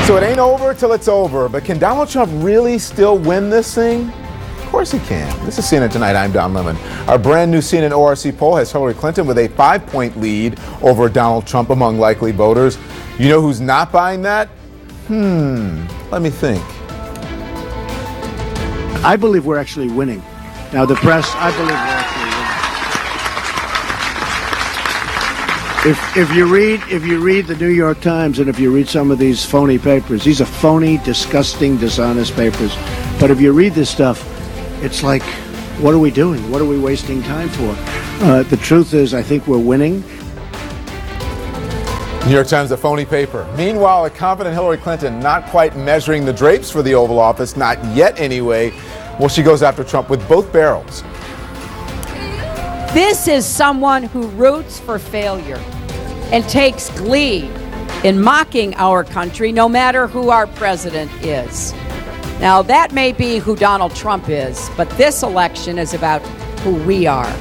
So it ain't over till it's over, but can Donald Trump really still win this thing? Of course he can. This is CNN Tonight. I'm Don Lemon. Our brand new CNN ORC poll has Hillary Clinton with a 5-point lead over Donald Trump among likely voters. You know who's not buying that? Let me think. I believe we're actually winning. Now the press, I believe we're actually winning. If you read the New York Times and if you read some of these phony papers, these are phony, disgusting, dishonest papers. But if you read this stuff, it's like, what are we doing? What are we wasting time for? The truth is, I think we're winning. New York Times, a phony paper. Meanwhile, a confident Hillary Clinton not quite measuring the drapes for the Oval Office, not yet anyway. Well, she goes after Trump with both barrels. This is someone who roots for failure and takes glee in mocking our country, no matter who our president is. Now, that may be who Donald Trump is, but this election is about who we are.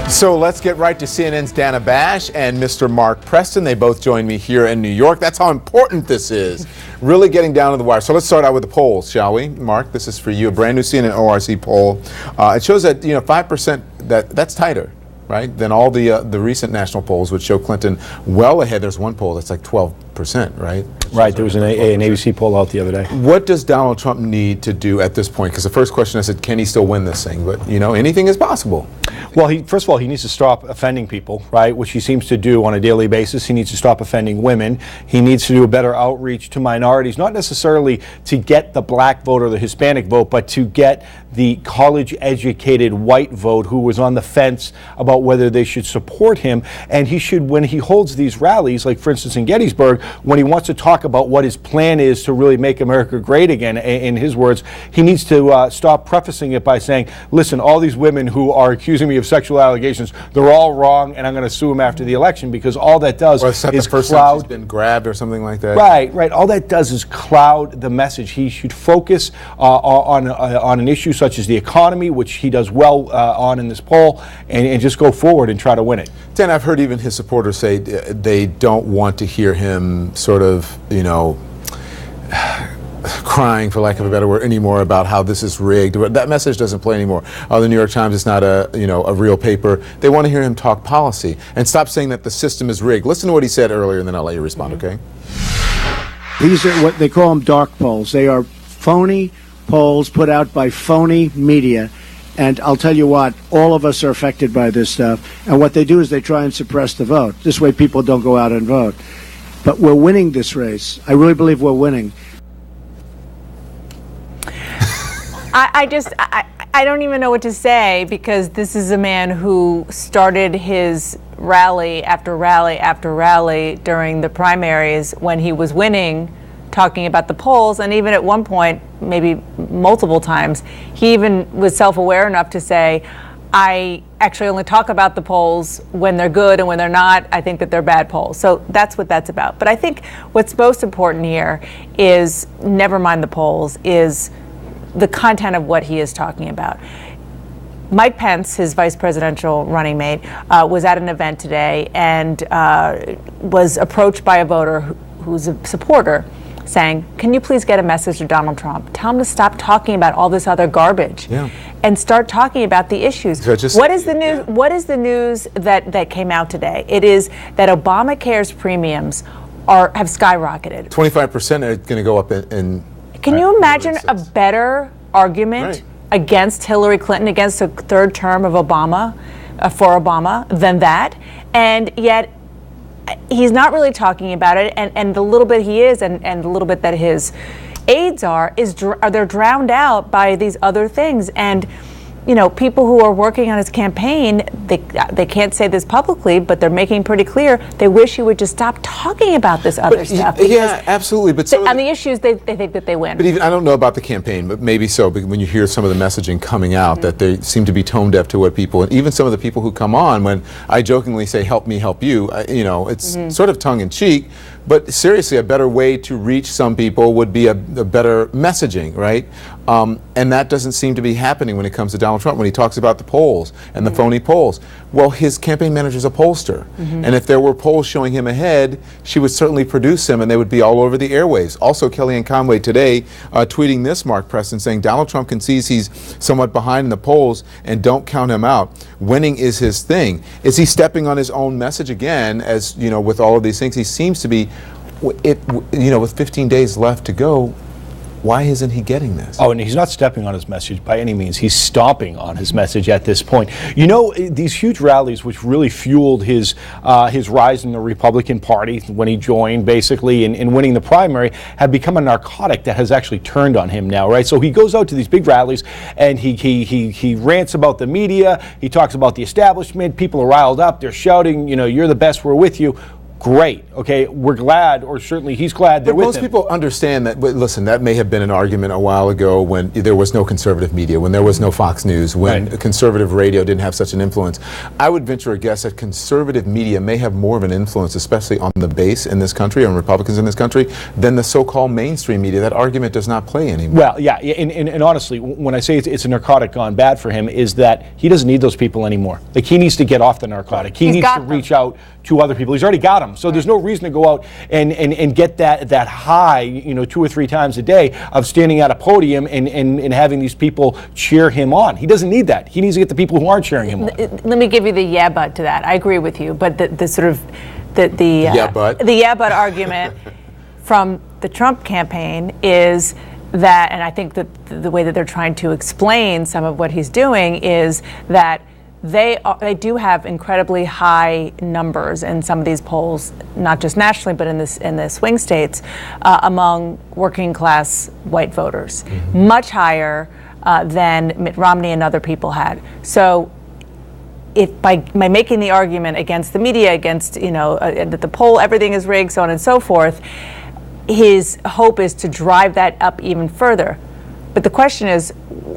So let's get right to CNN's Dana Bash and Mr. Mark Preston. They both join me here in New York. That's how important this is, really getting down to the wire. So let's start out with the polls, shall we? Mark, this is for you, a brand new CNN ORC poll. It shows that 5%, that's tighter, right, than all the recent national polls, which show Clinton well ahead. There's one poll that's like 12%, right? Right, there was an ABC poll out the other day. What does Donald Trump need to do at this point? Because the first question I said, can he still win this thing? But, anything is possible. Well, first of all, he needs to stop offending people, right, which he seems to do on a daily basis. He needs to stop offending women. He needs to do a better outreach to minorities, not necessarily to get the black vote or the Hispanic vote, but to get the college-educated white vote who was on the fence about whether they should support him. And he should, when he holds these rallies, like for instance in Gettysburg, when he wants to talk about what his plan is to really make America great again, in his words, he needs to stop prefacing it by saying, listen, all these women who are accusing me of sexual allegations, they're all wrong, and I'm going to sue them after the election, because all that does is cloud. Been grabbed or something like that. Right. All that does is cloud the message. He should focus on an issue such as the economy, which he does well on in this poll, and just go forward and try to win it. Dan, I've heard even his supporters say they don't want to hear him sort of, crying, for lack of a better word, anymore about how this is rigged. That message doesn't play anymore. The New York Times is not a real paper. They want to hear him talk policy and stop saying that the system is rigged. Listen to what he said earlier, and then I'll let you respond, okay? These are what they call them, dark polls. They are phony polls put out by phony media. And I'll tell you what, all of us are affected by this stuff. And what they do is they try and suppress the vote. This way people don't go out and vote. But we're winning this race. I really believe we're winning. I don't even know what to say, because this is a man who started his rally after rally after rally during the primaries when he was winning, talking about the polls, and even at one point, maybe multiple times, he even was self-aware enough to say, I actually only talk about the polls when they're good, and when they're not, I think that they're bad polls. So that's what that's about. But I think what's most important here is, never mind the polls, is the content of what he is talking about. Mike Pence, his vice presidential running mate, was at an event today and was approached by a voter who's a supporter, saying, can you please get a message to Donald Trump? Tell him to stop talking about all this other garbage and start talking about the issues. So what is the news? Yeah. What is the news that came out today? It is that Obamacare's premiums have skyrocketed. 25% are going to go up in Can you imagine a better argument against Hillary Clinton, against a third term of Obama, for Obama, than that? And yet, he's not really talking about it, and the little bit he is, and the little bit that his aides are they're drowned out by these other things. And people who are working on his campaign, they can't say this publicly, but they're making pretty clear they wish he would just stop talking about this other stuff. Yeah, absolutely. But on the issues, they think that they win. But even, I don't know about the campaign, but maybe so. But when you hear some of the messaging coming out, that they seem to be tone deaf to what people, and even some of the people who come on, when I jokingly say "help me, help you," it's sort of tongue in cheek. But seriously, a better way to reach some people would be a better messaging, right? And that doesn't seem to be happening when it comes to Donald Trump, when he talks about the polls and the phony polls. Well, his campaign manager's a pollster. And if there were polls showing him ahead, she would certainly produce them and they would be all over the airwaves. Also, Kellyanne Conway today tweeting this, Mark Preston, saying Donald Trump concedes he's somewhat behind in the polls and don't count him out. Winning is his thing. Is he stepping on his own message again, as you know, with all of these things? He seems to be, with 15 days left to go. Why isn't he getting this? Oh, and he's not stepping on his message by any means. He's stomping on his message at this point. You know, these huge rallies, which really fueled his rise in the Republican Party when he joined, basically, in winning the primary, have become a narcotic that has actually turned on him now, right? So he goes out to these big rallies and he rants about the media. He talks about the establishment. People are riled up. They're shouting, you're the best. We're with you. Great. Okay, we're glad, or certainly he's glad they're with him. Most people understand that. Listen, that may have been an argument a while ago when there was no conservative media, when there was no Fox News, when conservative radio didn't have such an influence. I would venture a guess that conservative media may have more of an influence, especially on the base in this country, on Republicans in this country, than the so-called mainstream media. That argument does not play anymore. Well, yeah, and honestly, when I say it's a narcotic gone bad for him, is that he doesn't need those people anymore. Like, he needs to get off the narcotic. He needs to reach out to other people. He's already got them. So there's no reason to go out and get that high, 2 or 3 times a day of standing at a podium and having these people cheer him on. He doesn't need that. He needs to get the people who aren't cheering him on. Let me give you the yeah but to that. I agree with you, but the sort of the yeah but argument from the Trump campaign is that, and I think that the way that they're trying to explain some of what he's doing is that they do have incredibly high numbers in some of these polls, not just nationally, but in the swing states, among working class white voters, much higher than Mitt Romney and other people had. So, if by making the argument against the media, against that the poll, everything is rigged, so on and so forth, his hope is to drive that up even further. But the question is,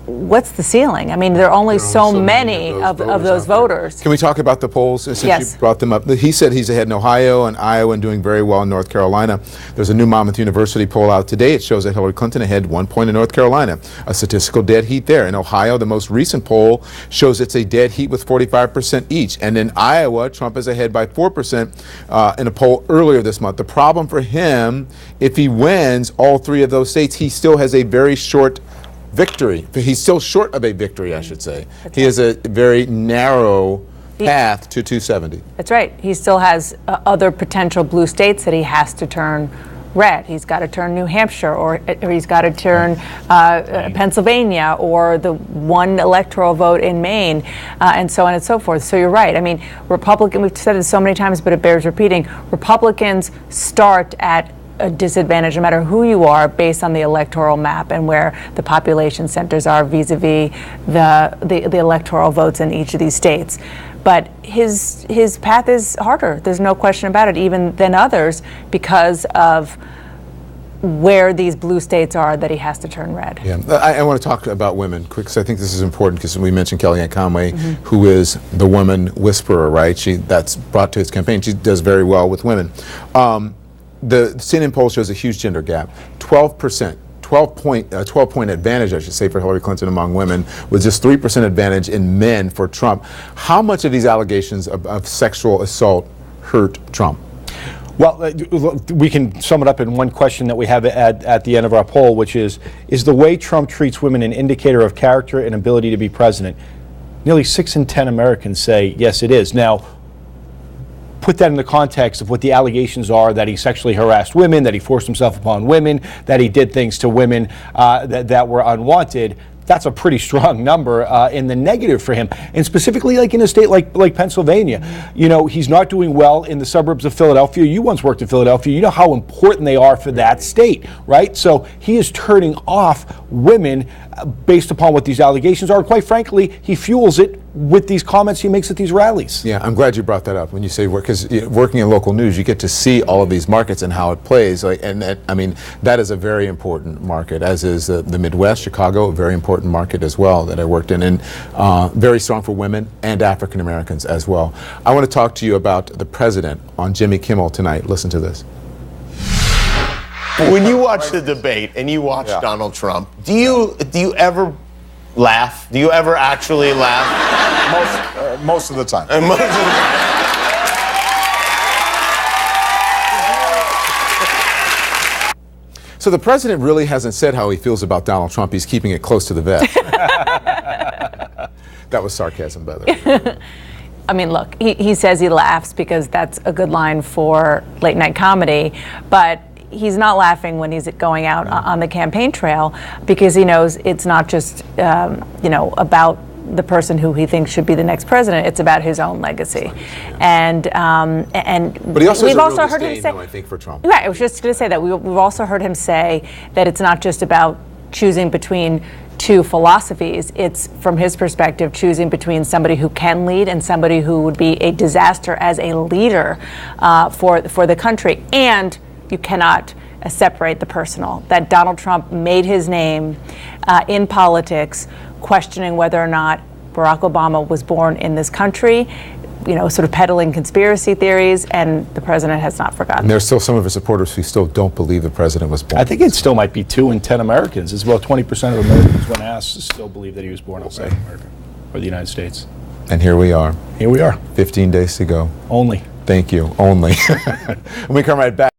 what's the ceiling? I mean, there are only so many of those voters. Can we talk about the polls since Yes. you brought them up? He said he's ahead in Ohio and Iowa and doing very well in North Carolina. There's a new Monmouth University poll out today. It shows that Hillary Clinton ahead 1 point in North Carolina. A statistical dead heat there. In Ohio, the most recent poll shows it's a dead heat with 45% each. And in Iowa, Trump is ahead by 4% in a poll earlier this month. The problem for him, if he wins all 3 of those states, he still has a very short victory. He's still short of a victory, I should say. He has a very narrow path to 270. That's right. He still has other potential blue states that he has to turn red. He's got to turn New Hampshire, or he's got to turn Pennsylvania, or the one electoral vote in Maine, and so on and so forth. So you're right. I mean, we've said this so many times, but it bears repeating. Republicans start at a disadvantage, no matter who you are, based on the electoral map and where the population centers are vis-a-vis the electoral votes in each of these states. But his path is harder. There's no question about it, even than others, because of where these blue states are that he has to turn red. Yeah, I want to talk about women quick, because I think this is important, because we mentioned Kellyanne Conway, who is the woman whisperer, right? That's brought to his campaign. She does very well with women. The CNN poll shows a huge gender gap. 12%, 12-point advantage, I should say, for Hillary Clinton among women, with just 3% advantage in men for Trump. How much of these allegations of sexual assault hurt Trump? Well, we can sum it up in one question that we have at the end of our poll, which is the way Trump treats women an indicator of character and ability to be president? Nearly 6 in 10 Americans say, yes, it is. Now, put that in the context of what the allegations are, that he sexually harassed women, that he forced himself upon women, that he did things to women that were unwanted. That's a pretty strong number in the negative for him. And specifically, like in a state like Pennsylvania, he's not doing well in the suburbs of Philadelphia. You once worked in Philadelphia. You know how important they are for that state, right? So he is turning off women based upon what these allegations are. Quite frankly, he fuels it with these comments he makes at these rallies. Yeah, I'm glad you brought that up when you say work, because working in local news, you get to see all of these markets and how it plays. That is a very important market, as is the Midwest, Chicago, a very important market as well that I worked in, and very strong for women and African Americans as well. I want to talk to you about the president on Jimmy Kimmel tonight. Listen to this. When you watch the debate and you watch Donald Trump, do you ever laugh? Do you ever actually laugh? Most of the time. Most of the- So the president really hasn't said how he feels about Donald Trump. He's keeping it close to the vest. That was sarcasm, by the way. I mean, look, he says he laughs because that's a good line for late night comedy, but he's not laughing when he's going out on the campaign trail because he knows it's not just, about the person who he thinks should be the next president. It's about his own legacy, and But he also we've has a also real heard him disdain, say, though, I think, for Trump. right. I was just going to say that we've also heard him say that it's not just about choosing between two philosophies. It's, from his perspective, choosing between somebody who can lead and somebody who would be a disaster as a leader for the country. And you cannot separate the personal. That Donald Trump made his name in politics, questioning whether or not Barack Obama was born in this country, sort of peddling conspiracy theories, and the president has not forgotten. And there's still some of his supporters who still don't believe the president was born. I think it still might be 2 in 10 Americans. It's about 20% of Americans, when asked, still believe that he was born outside America or the United States. And here we are. Here we are. 15 days to go. Only. Thank you. Only. And we come right back.